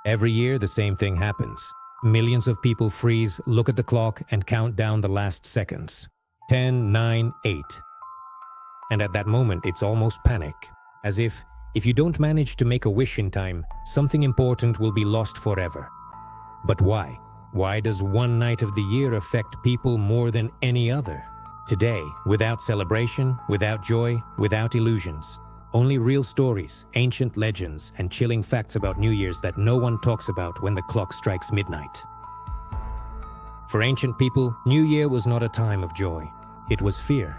Every year, the same thing happens. Millions of people freeze, look at the clock, and count down the last seconds. 10, 9, 8. And at that moment, it's almost panic. As if you don't manage to make a wish in time, something important will be lost forever. But why? Why does one night of the year affect people more than any other? Today, without celebration, without joy, without illusions. Only real stories, ancient legends, and chilling facts about New Year's that no one talks about when the clock strikes midnight. For ancient people, New Year was not a time of joy. It was fear.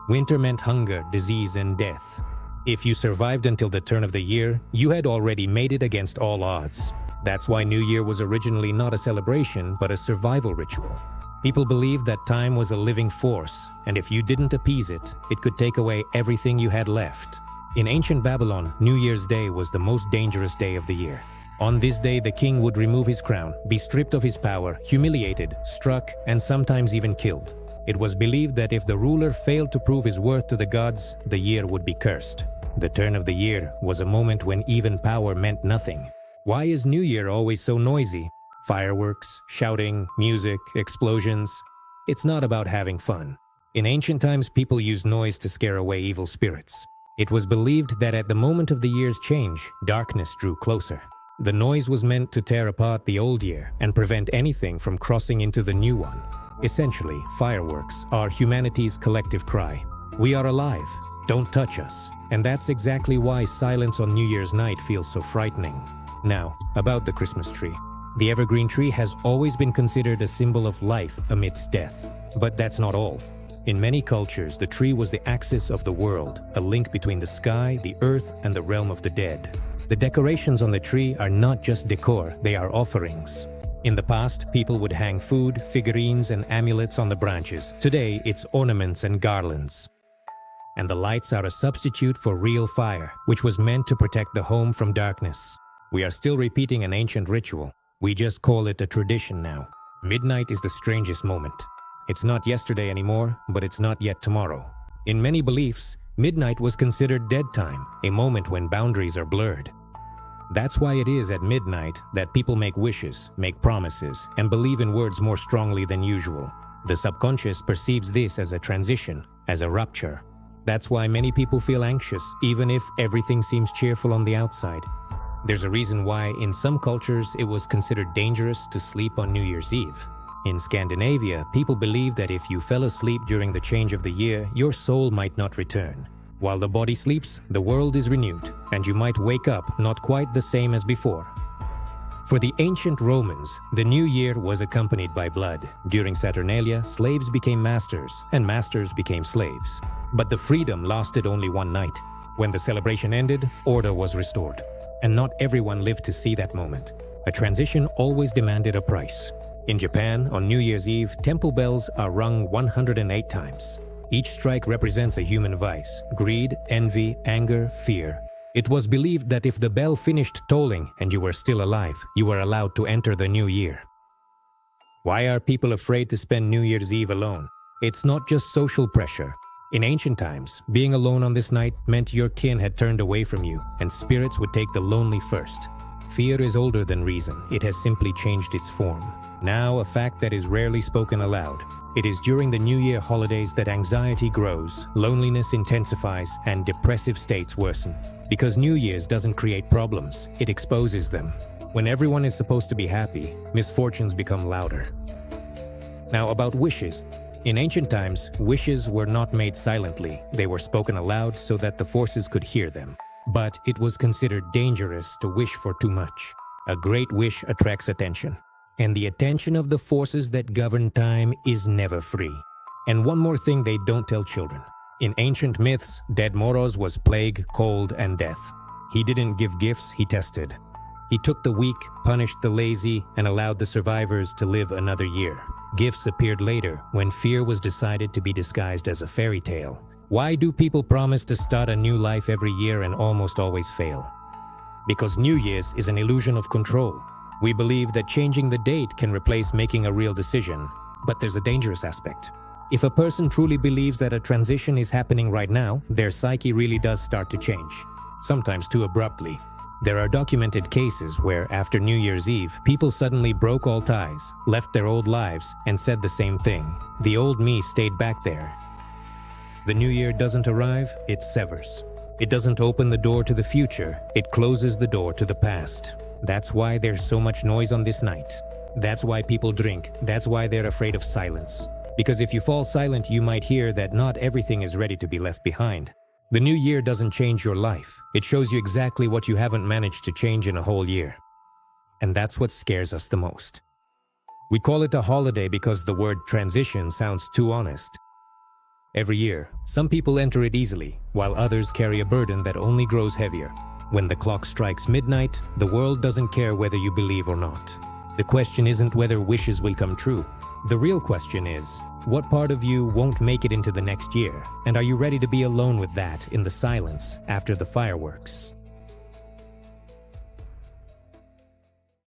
Winter meant hunger, disease, and death. If you survived until the turn of the year, you had already made it against all odds. That's why New Year was originally not a celebration, but a survival ritual. People believed that time was a living force, and if you didn't appease it, it could take away everything you had left. In ancient Babylon, New Year's Day was the most dangerous day of the year. On this day, the king would remove his crown, be stripped of his power, humiliated, struck, and sometimes even killed. It was believed that if the ruler failed to prove his worth to the gods, the year would be cursed. The turn of the year was a moment when even power meant nothing. Why is New Year always so noisy? Fireworks, shouting, music, explosions. It's not about having fun. In ancient times, people used noise to scare away evil spirits. It was believed that at the moment of the year's change, darkness drew closer. The noise was meant to tear apart the old year and prevent anything from crossing into the new one. Essentially, fireworks are humanity's collective cry. We are alive, don't touch us. And that's exactly why silence on New Year's night feels so frightening. Now, about the Christmas tree. The evergreen tree has always been considered a symbol of life amidst death. But that's not all. In many cultures, the tree was the axis of the world, a link between the sky, the earth, and the realm of the dead. The decorations on the tree are not just decor, they are offerings. In the past, people would hang food, figurines, and amulets on the branches. Today, it's ornaments and garlands. And the lights are a substitute for real fire, which was meant to protect the home from darkness. We are still repeating an ancient ritual. We just call it a tradition now. Midnight is the strangest moment. It's not yesterday anymore, but it's not yet tomorrow. In many beliefs, midnight was considered dead time, a moment when boundaries are blurred. That's why it is at midnight that people make wishes, make promises, and believe in words more strongly than usual. The subconscious perceives this as a transition, as a rupture. That's why many people feel anxious, even if everything seems cheerful on the outside. There's a reason why in some cultures it was considered dangerous to sleep on New Year's Eve. In Scandinavia, people believed that if you fell asleep during the change of the year, your soul might not return. While the body sleeps, the world is renewed, and you might wake up not quite the same as before. For the ancient Romans, the new year was accompanied by blood. During Saturnalia, slaves became masters, and masters became slaves. But the freedom lasted only one night. When the celebration ended, order was restored. And not everyone lived to see that moment. A transition always demanded a price. In Japan, on New Year's Eve, temple bells are rung 108 times. Each strike represents a human vice: greed, envy, anger, fear. It was believed that if the bell finished tolling and you were still alive, you were allowed to enter the new year. Why are people afraid to spend New Year's Eve alone? It's not just social pressure. In ancient times, being alone on this night meant your kin had turned away from you, and spirits would take the lonely first. Fear is older than reason. It has simply changed its form. Now, a fact that is rarely spoken aloud. It is during the New Year holidays that anxiety grows, loneliness intensifies, and depressive states worsen. Because New Year's doesn't create problems, it exposes them. When everyone is supposed to be happy, misfortunes become louder. Now, about wishes. In ancient times, wishes were not made silently. They were spoken aloud so that the forces could hear them. But it was considered dangerous to wish for too much. A great wish attracts attention. And the attention of the forces that govern time is never free. And one more thing they don't tell children. In ancient myths, dead Moros was plague, cold, and death. He didn't give gifts, he tested. He took the weak, punished the lazy, and allowed the survivors to live another year. Gifts appeared later, when fear was decided to be disguised as a fairy tale. Why do people promise to start a new life every year and almost always fail? Because New Year's is an illusion of control. We believe that changing the date can replace making a real decision, but there's a dangerous aspect. If a person truly believes that a transition is happening right now, their psyche really does start to change, sometimes too abruptly. There are documented cases where, after New Year's Eve, people suddenly broke all ties, left their old lives, and said the same thing. The old me stayed back there. The new year doesn't arrive, it severs. It doesn't open the door to the future, it closes the door to the past. That's why there's so much noise on this night. That's why people drink. That's why they're afraid of silence. Because if you fall silent, you might hear that not everything is ready to be left behind. The new year doesn't change your life. It shows you exactly what you haven't managed to change in a whole year. And that's what scares us the most. We call it a holiday because the word transition sounds too honest. Every year, some people enter it easily, while others carry a burden that only grows heavier. When the clock strikes midnight, the world doesn't care whether you believe or not. The question isn't whether wishes will come true. The real question is, what part of you won't make it into the next year? And are you ready to be alone with that in the silence after the fireworks?